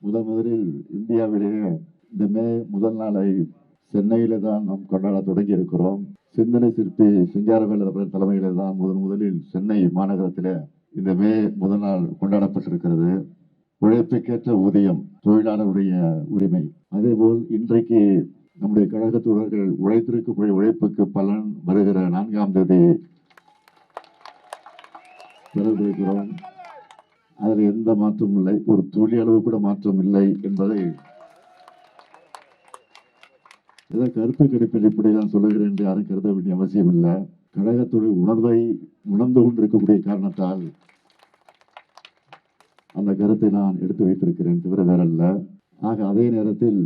முதலில் இந்தியாவிலேயே இந்த மே முதல் நாளை சென்னையில தான் நாம் கொண்டாட தொடங்கி இருக்கிறோம். சிந்தனை சிற்பி சிங்காரவேலர் அவர்கள் தலைமையில தான் முதலில் சென்னை மாநகரத்தில் இந்த மே முதல் நாள் கொண்டாடப்பட்டிருக்கிறது. உழைப்புக்கேற்ற ஊதியம் தொழிலாளருடைய உரிமை. அதேபோல் இன்றைக்கு நம்முடைய கழக தோழர்கள் உழைத்திருக்கக்கூடிய உழைப்புக்கு பலன் வருகிற 4ஆம் தேதி பெறவிருக்கிறோம். அதில் எந்த மாற்றமும் இல்லை, ஒரு துளி அளவு கூட மாற்றம் இல்லை என்பதை ஏதோ கருத்து கணிப்பில் இப்படிதான் சொல்லுகிறேன் என்று யாரும் கருத வேண்டிய அவசியம் இல்லை. கழகத்துடைய உணர்வை உணர்ந்து கொண்டிருக்கக்கூடிய காரணத்தால் அந்த கருத்தை நான் எடுத்து வைத்திருக்கிறேன், தவிர வேறல்ல. ஆக அதே நேரத்தில்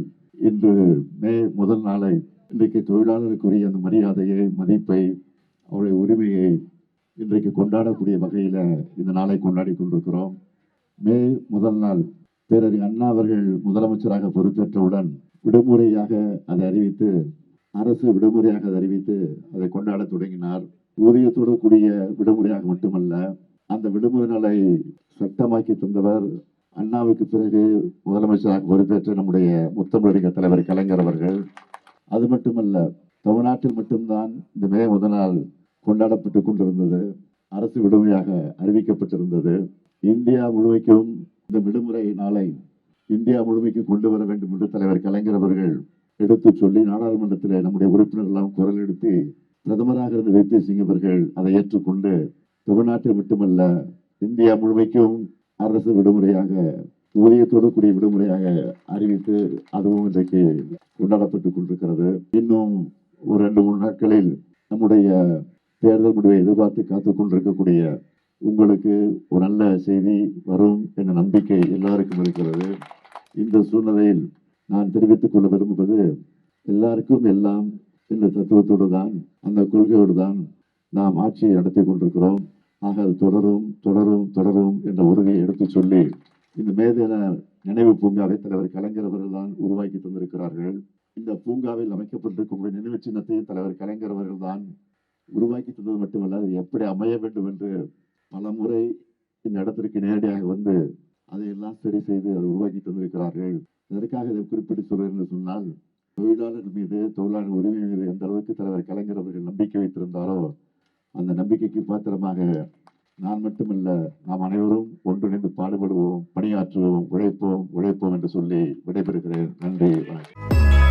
இன்று மே முதல் நாளை இன்றைக்கு தொழிலாளருக்குரிய அந்த மரியாதையை, மதிப்பை, அவருடைய உரிமையை இன்றைக்கு கொண்டாடக்கூடிய வகையில் இந்த நாளை கொண்டாடி கொண்டிருக்கிறோம். மே முதல் நாள் பேரறிஞர் அண்ணா அவர்கள் முதலமைச்சராக பொறுப்பேற்றவுடன் விடுமுறையாக அதை அறிவித்து, அரசு விடுமுறையாக அதை அறிவித்து அதை கொண்டாட தொடங்கினார். ஊதியத்தோடு கூடிய விடுமுறையாக மட்டுமல்ல, அந்த விடுமுறை நாளை சட்டமாக்கி தந்தவர் அண்ணாவுக்கு பிறகு முதலமைச்சராக பொறுப்பேற்ற நம்முடைய முத்தமிழறிஞர் தலைவர் கலைஞர் அவர்கள். அது மட்டுமல்ல, தமிழ்நாட்டில் மட்டும்தான் இந்த மே முதல் நாள் கொண்டாடப்பட்டு கொண்டிருந்தது, அரசு விடுமுறையாக அறிவிக்கப்பட்டிருந்தது. இந்தியா முழுமைக்கும் இந்த விடுமுறை நாளை இந்தியா முழுமைக்கு கொண்டு வர வேண்டும் என்று தலைவர் கலைஞர் அவர்கள் எடுத்து சொல்லி நாடாளுமன்றத்தில் நம்முடைய உறுப்பினர்கள் எல்லாம் குரல் எடுத்து பிரதமராக இருந்த வி.பி. சிங் அவர்கள் அதை ஏற்றுக்கொண்டு தமிழ்நாட்டில் மட்டுமல்ல இந்தியா முழுமைக்கும் அரசு விடுமுறையாக, ஊதியத்தோடு கூடிய விடுமுறையாக அறிவித்து அதுவும் இன்றைக்கு கொண்டாடப்பட்டுக் கொண்டிருக்கிறது. இன்னும் ஒரு 2-3 நாட்களில் நம்முடைய தேர்தல் முடிவை எதிர்பார்த்து காத்துக் கொண்டிருக்கக்கூடிய உங்களுக்கு ஒரு நல்ல செய்தி வரும் என்ற நம்பிக்கை எல்லாருக்கும் இருக்கிறது. இந்த சூழ்நிலையில் நான் தெரிவித்துக் கொள்ள விரும்புவது, எல்லாருக்கும் எல்லாம் என்ற தத்துவத்தோடு தான், அந்த கொள்கையோடு தான் நாம் ஆட்சியை நடத்தி கொண்டிருக்கிறோம். ஆக அது தொடரும் தொடரும் தொடரும் என்ற உறுதியை எடுத்து சொல்லி இந்த மேதின நினைவு பூங்காவை தலைவர் கலைஞர் அவர்கள் தான் உருவாக்கி தந்திருக்கிறார்கள். இந்த பூங்காவில் அமைக்கப்பட்டிருக்கக்கூடிய நினைவு சின்னத்தையும் தலைவர் கலைஞர் அவர்கள் தான் உருவாக்கி தந்தது மட்டுமல்ல, அது எப்படி அமைய வேண்டும் என்று பல முறை இந்த இடத்திற்கு நேரடியாக வந்து அதையெல்லாம் சரி செய்து அதை உருவாக்கி தந்திருக்கிறார்கள். இதற்காக இதை குறிப்பிட்டு சொல்றேன் என்று சொன்னால், தொழிலாளர்கள் மீது, தொழிலாளர் உரிமை மீது எந்த அளவுக்கு தலைவர் கலைஞர் அவர்கள் நம்பிக்கை வைத்திருந்தாரோ அந்த நம்பிக்கைக்கு பாத்திரமாக நான் மட்டுமல்ல, நாம் அனைவரும் ஒன்றிணைந்து பாடுபடுவோம், பணியாற்றுவோம், உழைப்போம் உழைப்போம் என்று சொல்லி விடைபெறுகிறேன். நன்றி, வணக்கம்.